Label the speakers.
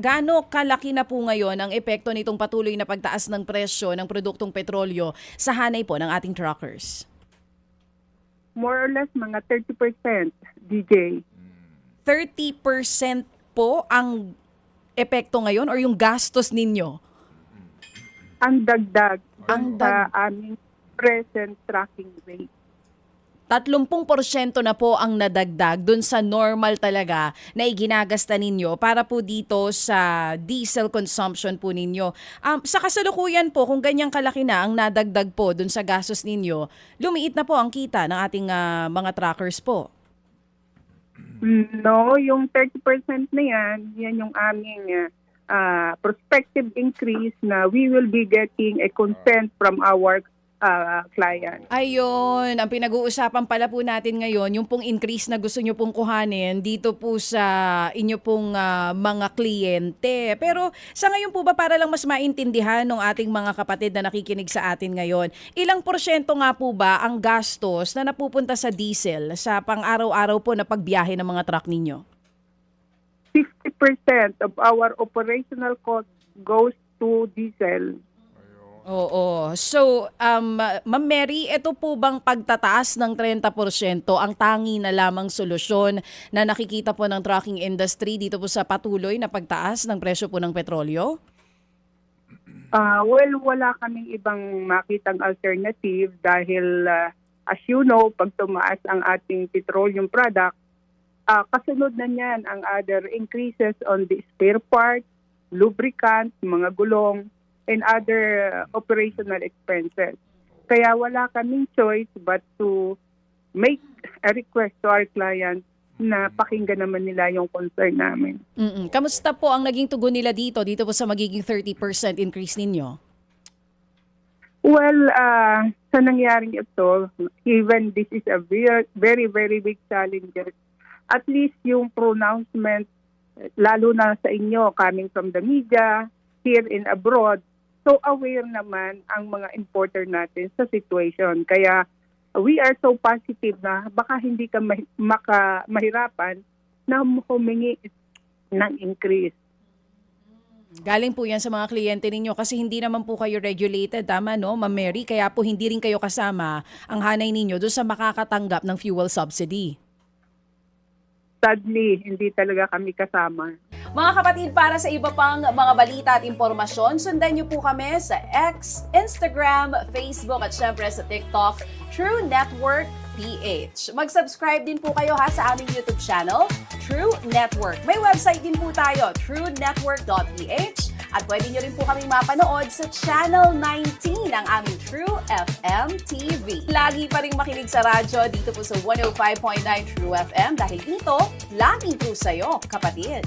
Speaker 1: Gaano kalaki na po ngayon ang epekto nitong patuloy na pagtaas ng presyo ng produktong petrolyo sa hanay po ng ating truckers?
Speaker 2: More or less mga 30%, DJ.
Speaker 1: 30% po ang epekto ngayon or yung gastos ninyo?
Speaker 2: Ang dagdag
Speaker 1: Ang
Speaker 2: sa aming present tracking rate.
Speaker 1: 30% na po ang nadagdag dun sa normal talaga na iginagasta ninyo para po dito sa diesel consumption po ninyo. Sa kasalukuyan po, kung ganyang kalaki na ang nadagdag po dun sa gastos ninyo, lumiit na po ang kita ng ating mga truckers po.
Speaker 2: No, yung 30% na yan yung aming prospective increase na we will be getting a consent from our client.
Speaker 1: Ayun, ang pinag-uusapan pala po natin ngayon, yung pong increase na gusto nyo pong kuhanin dito po sa inyo pong mga kliyente. Pero sa ngayon po ba, para lang mas maintindihan ng ating mga kapatid na nakikinig sa atin ngayon, ilang porsyento nga po ba ang gastos na napupunta sa diesel sa pang-araw-araw po na pagbiyahe ng mga truck ninyo?
Speaker 2: 50% of our operational cost goes to diesel.
Speaker 1: Oo. So, Ma'am Mary, ito po bang pagtataas ng 30% ang tangi na lamang solusyon na nakikita po ng trucking industry dito po sa patuloy na pagtaas ng presyo po ng petrolyo?
Speaker 2: Well, wala kaming ibang makitang alternative dahil as you know, pag tumaas ang ating petroleum product, kasunod na niyan ang other increases on the spare parts, lubricants, mga gulong, and other operational expenses. Kaya wala kaming choice but to make a request to our clients na pakinggan naman nila yung concern namin.
Speaker 1: Kamusta po ang naging tugon nila dito po sa magiging 30% increase ninyo?
Speaker 2: Well, sa nangyaring ito, even this is a very, very big challenge, at least yung pronouncement, lalo na sa inyo, coming from the media, here and abroad, so aware naman ang mga importer natin sa situation. Kaya we are so positive na baka hindi ka mahirapan na humingi ng increase.
Speaker 1: Galing po yan sa mga kliyente ninyo kasi hindi naman po kayo regulated, tama no, Ma'am Mary? Kaya po hindi rin kayo kasama ang hanay ninyo doon sa makakatanggap ng fuel subsidy.
Speaker 2: Sadly, hindi talaga kami kasama.
Speaker 1: Mga kapatid, para sa iba pang mga balita at impormasyon, sundan niyo po kami sa X, Instagram, Facebook at syempre sa TikTok, True Network PH. Mag-subscribe din po kayo sa aming YouTube channel, True Network. May website din po tayo, truenetwork.ph, at pwede niyo rin po kaming mapanood sa Channel 19 ng aming True FM TV. Lagi pa rin makinig sa radyo dito po sa 105.9 True FM dahil dito, laging true sa'yo, kapatid.